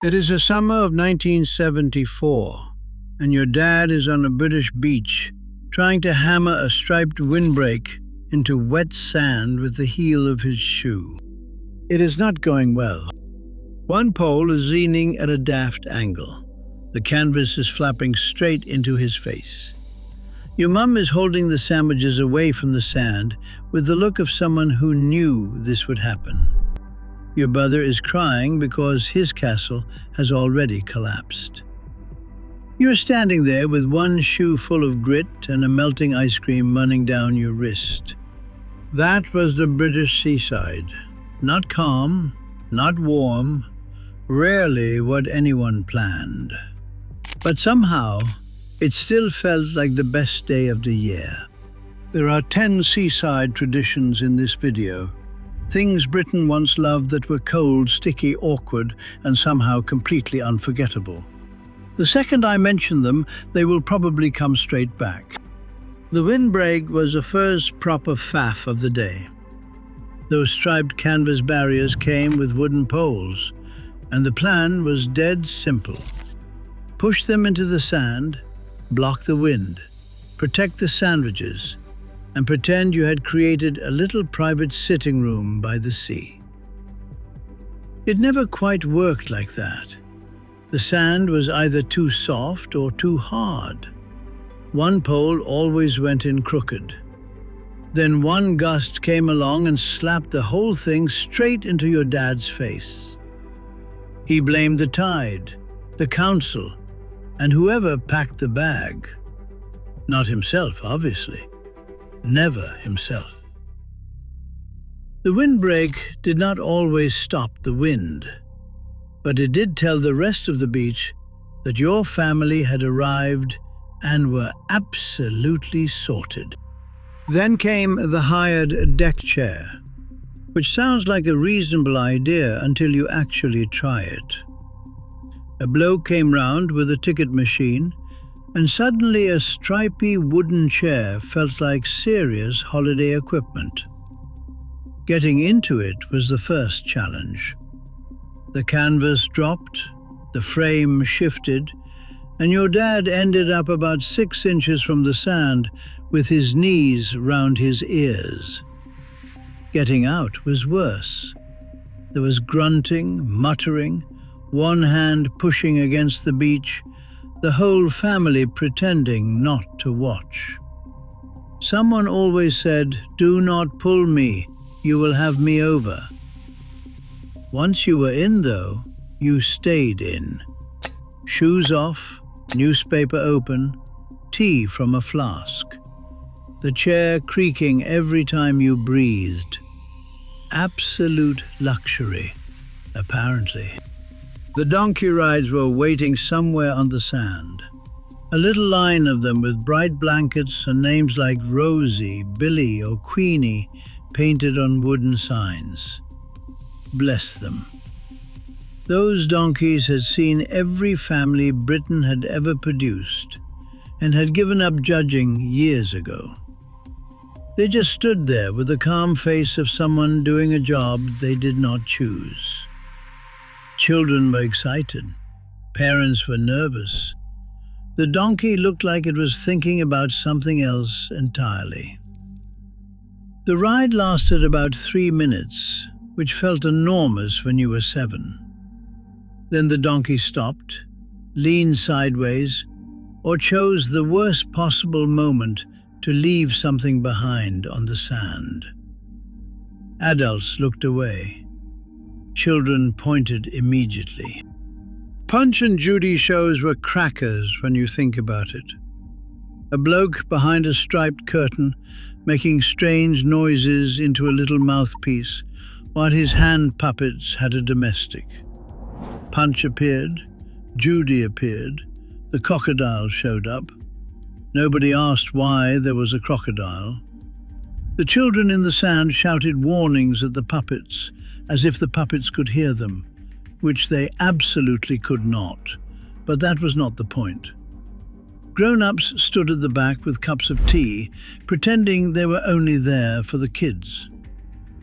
It is a summer of 1974, and your dad is on a British beach trying to hammer a striped windbreak into wet sand with the heel of his shoe. It is not going well. One pole is leaning at a daft angle. The canvas is flapping straight into his face. Your mum is holding the sandwiches away from the sand with the look of someone who knew this would happen. Your brother is crying because his castle has already collapsed. You're standing there with one shoe full of grit and a melting ice cream running down your wrist. That was the British seaside. Not calm, not warm, rarely what anyone planned. But somehow, it still felt like the best day of the year. There are 10 seaside traditions in this video. Things Britain once loved that were cold, sticky, awkward, and somehow completely unforgettable. The second I mention them, they will probably come straight back. The windbreak was the first proper faff of the day. Those striped canvas barriers came with wooden poles, and the plan was dead simple. Push them into the sand, block the wind, protect the sandwiches, and pretend you had created a little private sitting room by the sea. It never quite worked like that. The sand was either too soft or too hard. One pole always went in crooked. Then one gust came along and slapped the whole thing straight into your dad's face. He blamed the tide, the council, and whoever packed the bag. Not himself, obviously. Never himself. The windbreak did not always stop the wind, but it did tell the rest of the beach that your family had arrived and were absolutely sorted. Then came the hired deck chair, which sounds like a reasonable idea until you actually try it. A bloke came round with a ticket machine, and suddenly a stripy wooden chair felt like serious holiday equipment. Getting into it was the first challenge. The canvas dropped, the frame shifted, and your dad ended up about 6 inches from the sand with his knees round his ears. Getting out was worse. There was grunting, muttering, one hand pushing against the beach, the whole family pretending not to watch. Someone always said, "Do not pull me, you will have me over." Once you were in, though, you stayed in. Shoes off, newspaper open, tea from a flask. The chair creaking every time you breathed. Absolute luxury, apparently. The donkey rides were waiting somewhere on the sand. A little line of them with bright blankets and names like Rosie, Billy, or Queenie painted on wooden signs. Bless them. Those donkeys had seen every family Britain had ever produced and had given up judging years ago. They just stood there with the calm face of someone doing a job they did not choose. Children were excited. Parents were nervous. The donkey looked like it was thinking about something else entirely. The ride lasted about 3 minutes, which felt enormous when you were 7. Then the donkey stopped, leaned sideways, or chose the worst possible moment to leave something behind on the sand. Adults looked away. Children pointed immediately. Punch and Judy shows were crackers when you think about it. A bloke behind a striped curtain making strange noises into a little mouthpiece while his hand puppets had a domestic. Punch appeared, Judy appeared, the crocodile showed up. Nobody asked why there was a crocodile. The children in the sand shouted warnings at the puppets, as if the puppets could hear them, which they absolutely could not, but that was not the point. Grown-ups stood at the back with cups of tea, pretending they were only there for the kids.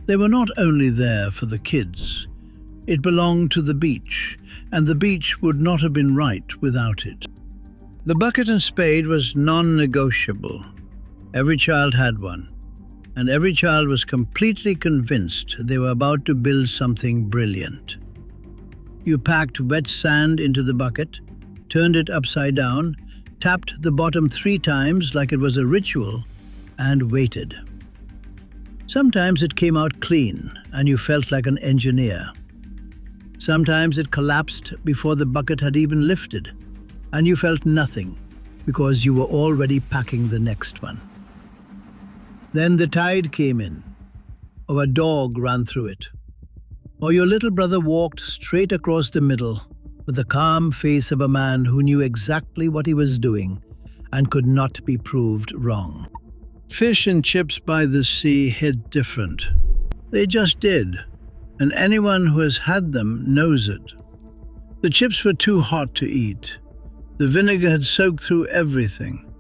They were not only there for the kids. It belonged to the beach, and the beach would not have been right without it. The bucket and spade was non-negotiable. Every child had one, and every child was completely convinced they were about to build something brilliant. You packed wet sand into the bucket, turned it upside down, tapped the bottom 3 times like it was a ritual, and waited. Sometimes it came out clean, and you felt like an engineer. Sometimes it collapsed before the bucket had even lifted, and you felt nothing because you were already packing the next one. Then the tide came in, or a dog ran through it, or your little brother walked straight across the middle with the calm face of a man who knew exactly what he was doing and could not be proved wrong. Fish and chips by the sea hit different. They just did, and anyone who has had them knows it. The chips were too hot to eat. The vinegar had soaked through everything,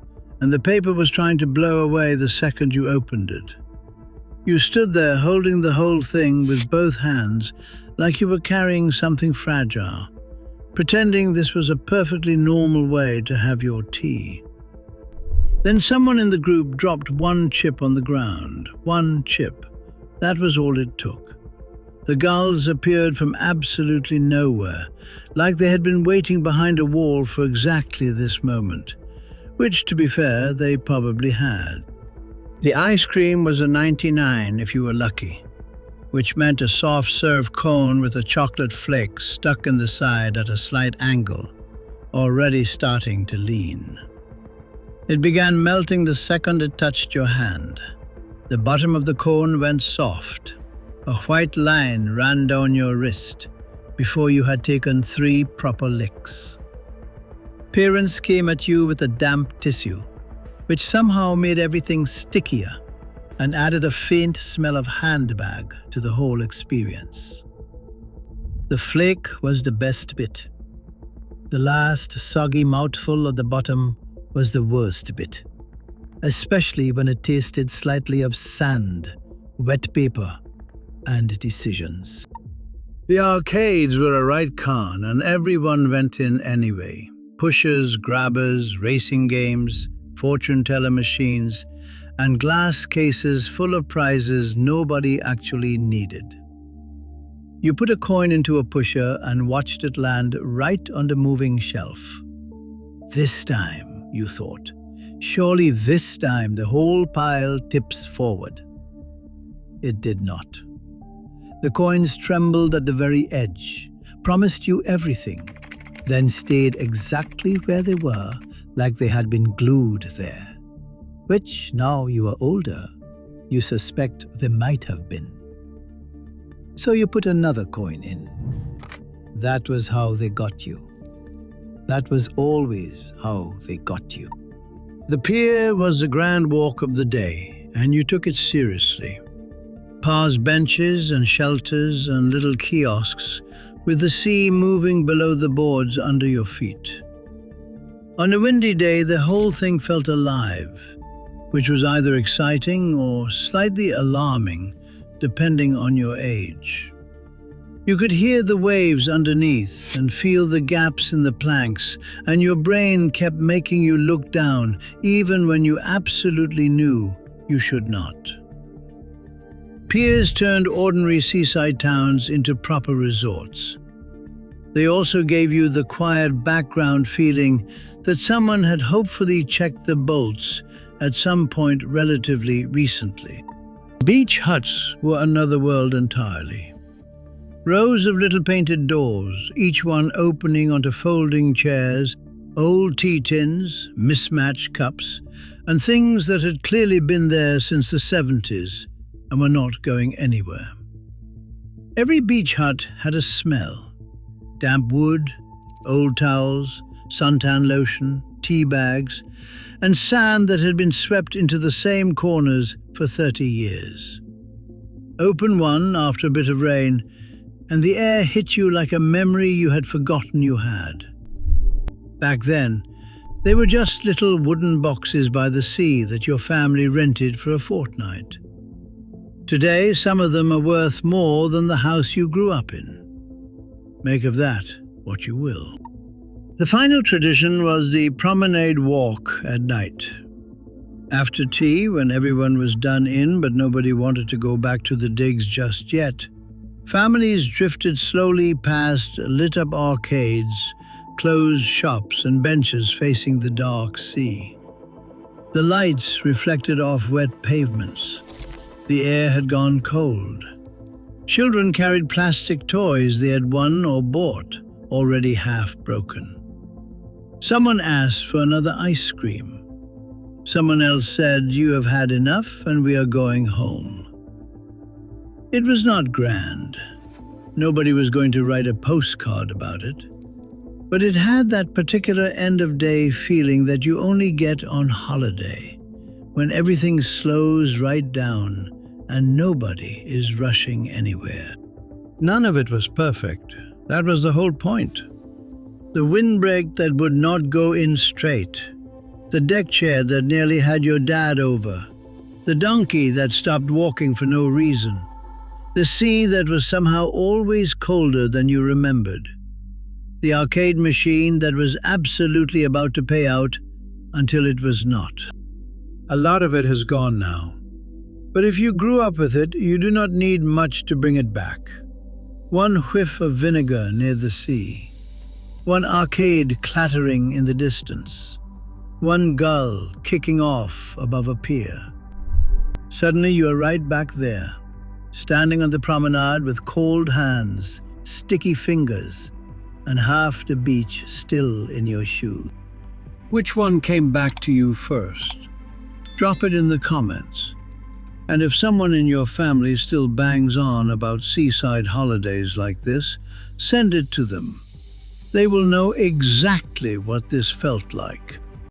and the paper was trying to blow away the second you opened it. You stood there holding the whole thing with both hands like you were carrying something fragile, pretending this was a perfectly normal way to have your tea. Then someone in the group dropped one chip on the ground. One chip. That was all it took. The gulls appeared from absolutely nowhere, like they had been waiting behind a wall for exactly this moment, which, to be fair, they probably had. The ice cream was a 99 if you were lucky, which meant a soft serve cone with a chocolate flake stuck in the side at a slight angle, already starting to lean. It began melting the second it touched your hand. The bottom of the cone went soft. A white line ran down your wrist before you had taken 3 proper licks. Parents came at you with a damp tissue, which somehow made everything stickier and added a faint smell of handbag to the whole experience. The flake was the best bit. The last soggy mouthful at the bottom was the worst bit, especially when it tasted slightly of sand, wet paper, and decisions. The arcades were a right con, and everyone went in anyway. Pushers, grabbers, racing games, fortune teller machines, and glass cases full of prizes nobody actually needed. You put a coin into a pusher and watched it land right on the moving shelf. This time, you thought, surely this time the whole pile tips forward. It did not. The coins trembled at the very edge, promised you everything, then stayed exactly where they were, like they had been glued there, which, now you are older, you suspect they might have been. So you put another coin in. That was how they got you. That was always how they got you. The pier was the grand walk of the day, and you took it seriously. Past benches and shelters and little kiosks, with the sea moving below the boards under your feet. On a windy day, the whole thing felt alive, which was either exciting or slightly alarming, depending on your age. You could hear the waves underneath and feel the gaps in the planks, and your brain kept making you look down, even when you absolutely knew you should not. Piers turned ordinary seaside towns into proper resorts. They also gave you the quiet background feeling that someone had hopefully checked the bolts at some point relatively recently. Beach huts were another world entirely. Rows of little painted doors, each one opening onto folding chairs, old tea tins, mismatched cups, and things that had clearly been there since the 70s and were not going anywhere. Every beach hut had a smell. Damp wood, old towels, suntan lotion, tea bags, and sand that had been swept into the same corners for 30 years. Open one after a bit of rain, and the air hit you like a memory you had forgotten you had. Back then, they were just little wooden boxes by the sea that your family rented for a fortnight. Today, some of them are worth more than the house you grew up in. Make of that what you will. The final tradition was the promenade walk at night. After tea, when everyone was done in but nobody wanted to go back to the digs just yet, families drifted slowly past lit-up arcades, closed shops and benches facing the dark sea. The lights reflected off wet pavements. The air had gone cold. Children carried plastic toys they had won or bought, already half broken. Someone asked for another ice cream. Someone else said, "You have had enough and we are going home." It was not grand. Nobody was going to write a postcard about it. But it had that particular end-of-day feeling that you only get on holiday, when everything slows right down and nobody is rushing anywhere. None of it was perfect. That was the whole point. The windbreak that would not go in straight, the deck chair that nearly had your dad over, the donkey that stopped walking for no reason, the sea that was somehow always colder than you remembered, the arcade machine that was absolutely about to pay out until it was not. A lot of it has gone now. But if you grew up with it, you do not need much to bring it back. One whiff of vinegar near the sea, one arcade clattering in the distance, one gull kicking off above a pier. Suddenly you are right back there, standing on the promenade with cold hands, sticky fingers, and half the beach still in your shoes. Which one came back to you first? Drop it in the comments. And if someone in your family still bangs on about seaside holidays like this, send it to them. They will know exactly what this felt like.